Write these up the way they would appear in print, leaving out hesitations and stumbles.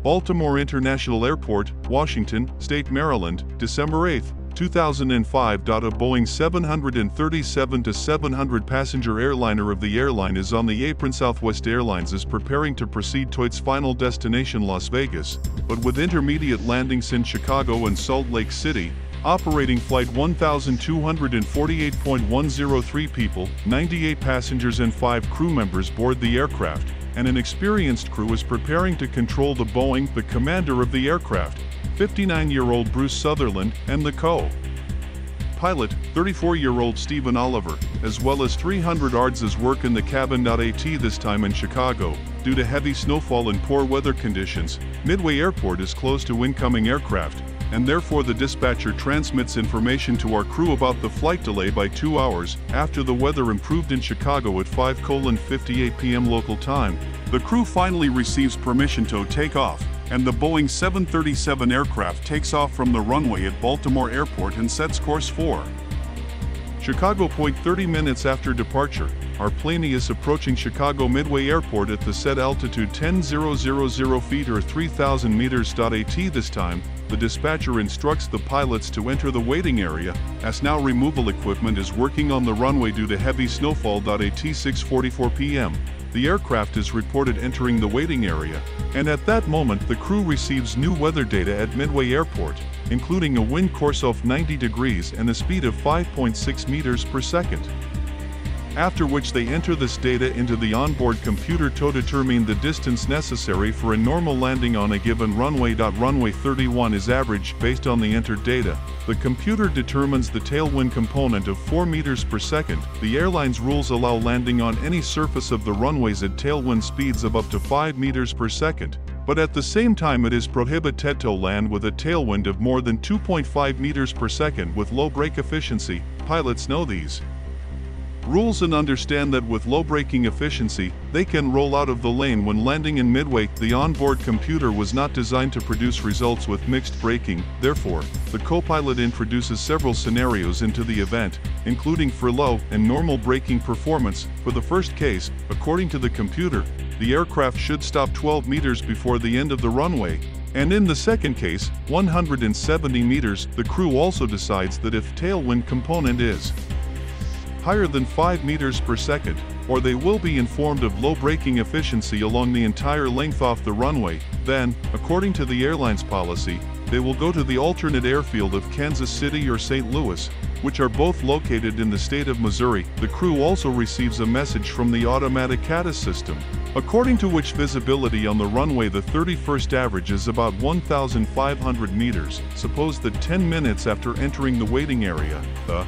Baltimore International Airport, Washington, State, Maryland, December 8, 2005. A Boeing 737-700 passenger airliner of the airline is on the apron. Southwest Airlines is preparing to proceed to its final destination, Las Vegas, but with intermediate landings in Chicago and Salt Lake City. Operating Flight 1248.103 people, 98 passengers and 5 crew members board the aircraft, and an experienced crew is preparing to control the Boeing. The commander of the aircraft, 59-year-old Bruce Sutherland, and the co-pilot, 34-year-old Stephen Oliver, as well as 300 ARDs work in the cabin. This time in Chicago, due to heavy snowfall and poor weather conditions, Midway Airport is closed to incoming aircraft, and therefore the dispatcher transmits information to our crew about the flight delay by 2 hours. After the weather improved in Chicago at 5:58 p.m. local time, the crew finally receives permission to take off, and the Boeing 737 aircraft takes off from the runway at Baltimore Airport and sets course for Chicago. 30 minutes after departure, our plane is approaching Chicago Midway Airport at the set altitude 10,000 feet or 3,000 meters. This time, the dispatcher instructs the pilots to enter the waiting area, as now removal equipment is working on the runway due to heavy snowfall. 6:44 p.m. The aircraft is reported entering the waiting area, and at that moment the crew receives new weather data at Midway Airport, including a wind course of 90 degrees and a speed of 5.6 meters per second. After which they enter this data into the onboard computer to determine the distance necessary for a normal landing on a given runway. Runway 31 is average based on the entered data. The computer determines the tailwind component of 4 meters per second. The airline's rules allow landing on any surface of the runways at tailwind speeds of up to 5 meters per second, but at the same time it is prohibited to land with a tailwind of more than 2.5 meters per second with low brake efficiency. Pilots know these rules and understand that with low braking efficiency, they can roll out of the lane when landing in Midway. The onboard computer was not designed to produce results with mixed braking, therefore, the co-pilot introduces several scenarios into the event, including for low and normal braking performance. For the first case, according to the computer, the aircraft should stop 12 meters before the end of the runway, and in the second case, 170 meters. The crew also decides that if tailwind component is higher than 5 meters per second, or they will be informed of low braking efficiency along the entire length off the runway, then, according to the airline's policy, they will go to the alternate airfield of Kansas City or St. Louis, which are both located in the state of Missouri. The crew also receives a message from the automatic CATAS system, according to which visibility on the runway the 31st average is about 1,500 meters. Suppose that 10 minutes after entering the waiting area, the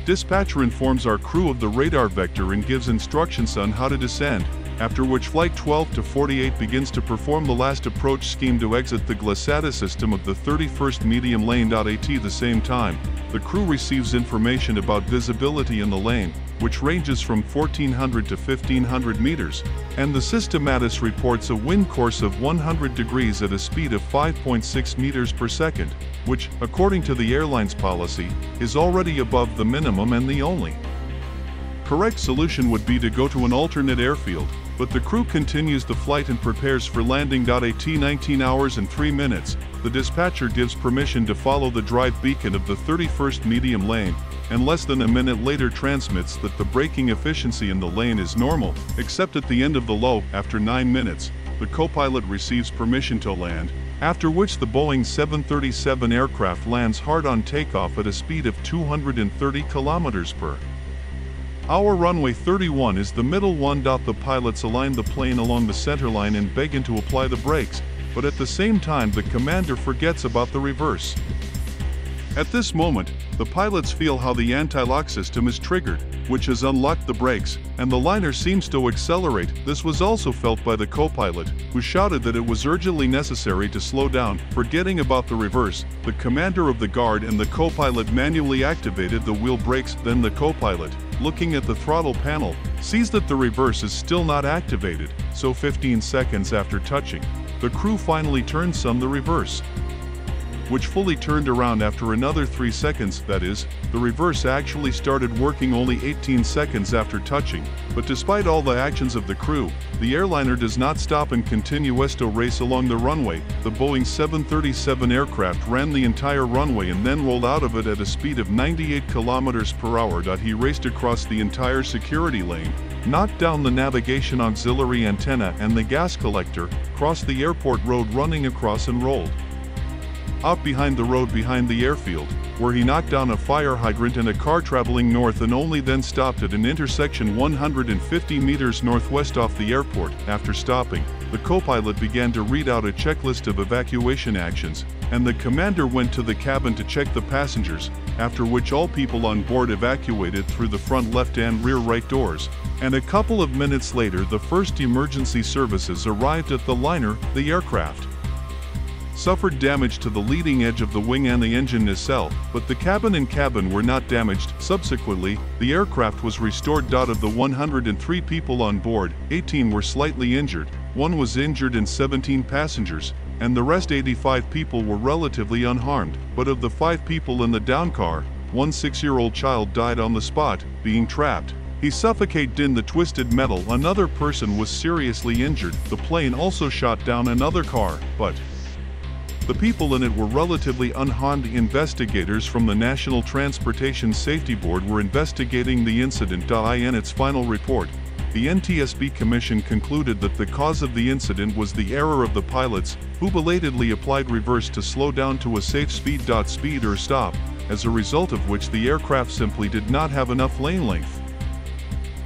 dispatcher informs our crew of the radar vector and gives instructions on how to descend, after which Flight 12-48 begins to perform the last approach scheme to exit the glissada system of the 31st medium lane. At the same time, the crew receives information about visibility in the lane, which ranges from 1,400 to 1,500 meters, and the system ATIS reports a wind course of 100 degrees at a speed of 5.6 meters per second, which, according to the airline's policy, is already above the minimum, and the only correct solution would be to go to an alternate airfield, but the crew continues the flight and prepares for landing. At 19 hours and 3 minutes, the dispatcher gives permission to follow the drive beacon of the 31st medium lane, and less than a minute later transmits that the braking efficiency in the lane is normal, except at the end of the low. After 9 minutes, the co-pilot receives permission to land, after which the Boeing 737 aircraft lands hard on takeoff at a speed of 230 kilometers per hour. Runway 31 is the middle one. The pilots align the plane along the center line and begin to apply the brakes, but at the same time the commander forgets about the reverse. At this moment, the pilots feel how the anti-lock system is triggered, which has unlocked the brakes, and the liner seems to accelerate. This was also felt by the co-pilot, who shouted that it was urgently necessary to slow down. Forgetting about the reverse, the commander of the guard and the co-pilot manually activated the wheel brakes. Then the co-pilot, looking at the throttle panel, sees that the reverse is still not activated, so 15 seconds after touching, the crew finally turns on the reverse. which fully turned around after another 3 seconds. That is, the reverse actually started working only 18 seconds after touching. But despite all the actions of the crew, the airliner does not stop and continues to race along the runway. The Boeing 737 aircraft ran the entire runway and then rolled out of it at a speed of 98 kilometers per hour. He raced across the entire security lane, knocked down the navigation auxiliary antenna and the gas collector, crossed the airport road running across and rolled out behind the road behind the airfield, where he knocked down a fire hydrant and a car traveling north and only then stopped at an intersection 150 meters northwest off the airport. After stopping, the co-pilot began to read out a checklist of evacuation actions, and the commander went to the cabin to check the passengers, after which all people on board evacuated through the front left and rear right doors. And a couple of minutes later, the first emergency services arrived at the liner. The aircraft suffered damage to the leading edge of the wing and the engine nacelle, but the cabin were not damaged. Subsequently, the aircraft was restored. Out of the 103 people on board, 18 were slightly injured, 1 was injured and 17 passengers, and the rest 85 people were relatively unharmed. But of the 5 people in the down car, 1 6-year-old child died on the spot, being trapped. He suffocated in the twisted metal. Another person was seriously injured. The plane also shot down another car, but the people in it were relatively unharmed. Investigators from the National Transportation Safety Board were investigating the incident. In its final report, the NTSB Commission concluded that the cause of the incident was the error of the pilots, who belatedly applied reverse to slow down to a safe speed. Speed or stop, as a result of which the aircraft simply did not have enough lane length.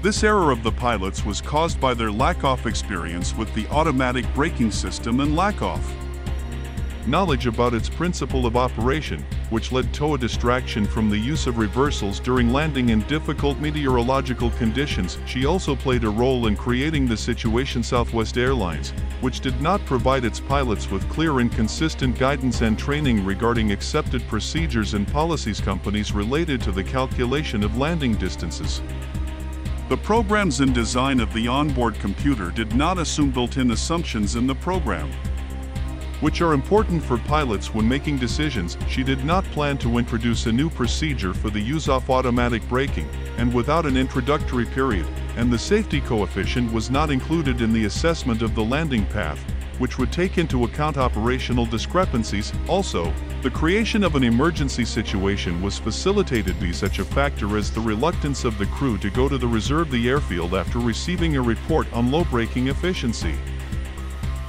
This error of the pilots was caused by their lack of experience with the automatic braking system and lack of knowledge about its principle of operation, which led to a distraction from the use of reversals during landing in difficult meteorological conditions. She also played a role in creating the situation. Southwest Airlines, which did not provide its pilots with clear and consistent guidance and training regarding accepted procedures and policies companies related to the calculation of landing distances. The programs and design of the onboard computer did not assume built-in assumptions in the program, which are important for pilots when making decisions. She did not plan to introduce a new procedure for the use of automatic braking, and without an introductory period, and the safety coefficient was not included in the assessment of the landing path, which would take into account operational discrepancies. Also, the creation of an emergency situation was facilitated by such a factor as the reluctance of the crew to go to the reserve the airfield after receiving a report on low braking efficiency.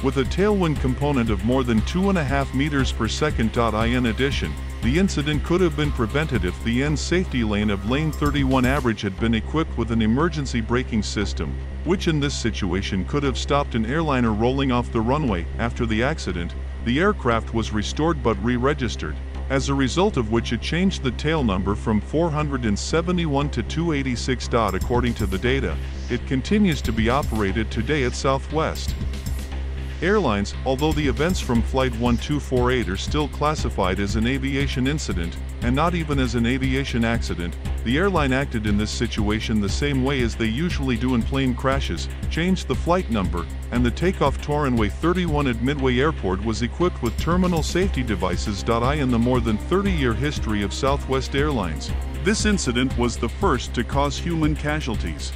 With a tailwind component of more than 2.5 meters per second. In addition, the incident could have been prevented if the end safety lane of lane 31 average had been equipped with an emergency braking system, which in this situation could have stopped an airliner rolling off the runway. After the accident, the aircraft was restored but re-registered, as a result of which it changed the tail number from 471 to 286. According to the data, it continues to be operated today at Southwest Airlines. Although the events from Flight 1248 are still classified as an aviation incident, and not even as an aviation accident, the airline acted in this situation the same way as they usually do in plane crashes, changed the flight number, and the takeoff to runway 31 at Midway Airport was equipped with terminal safety devices. In the more than 30-year history of Southwest Airlines, this incident was the first to cause human casualties.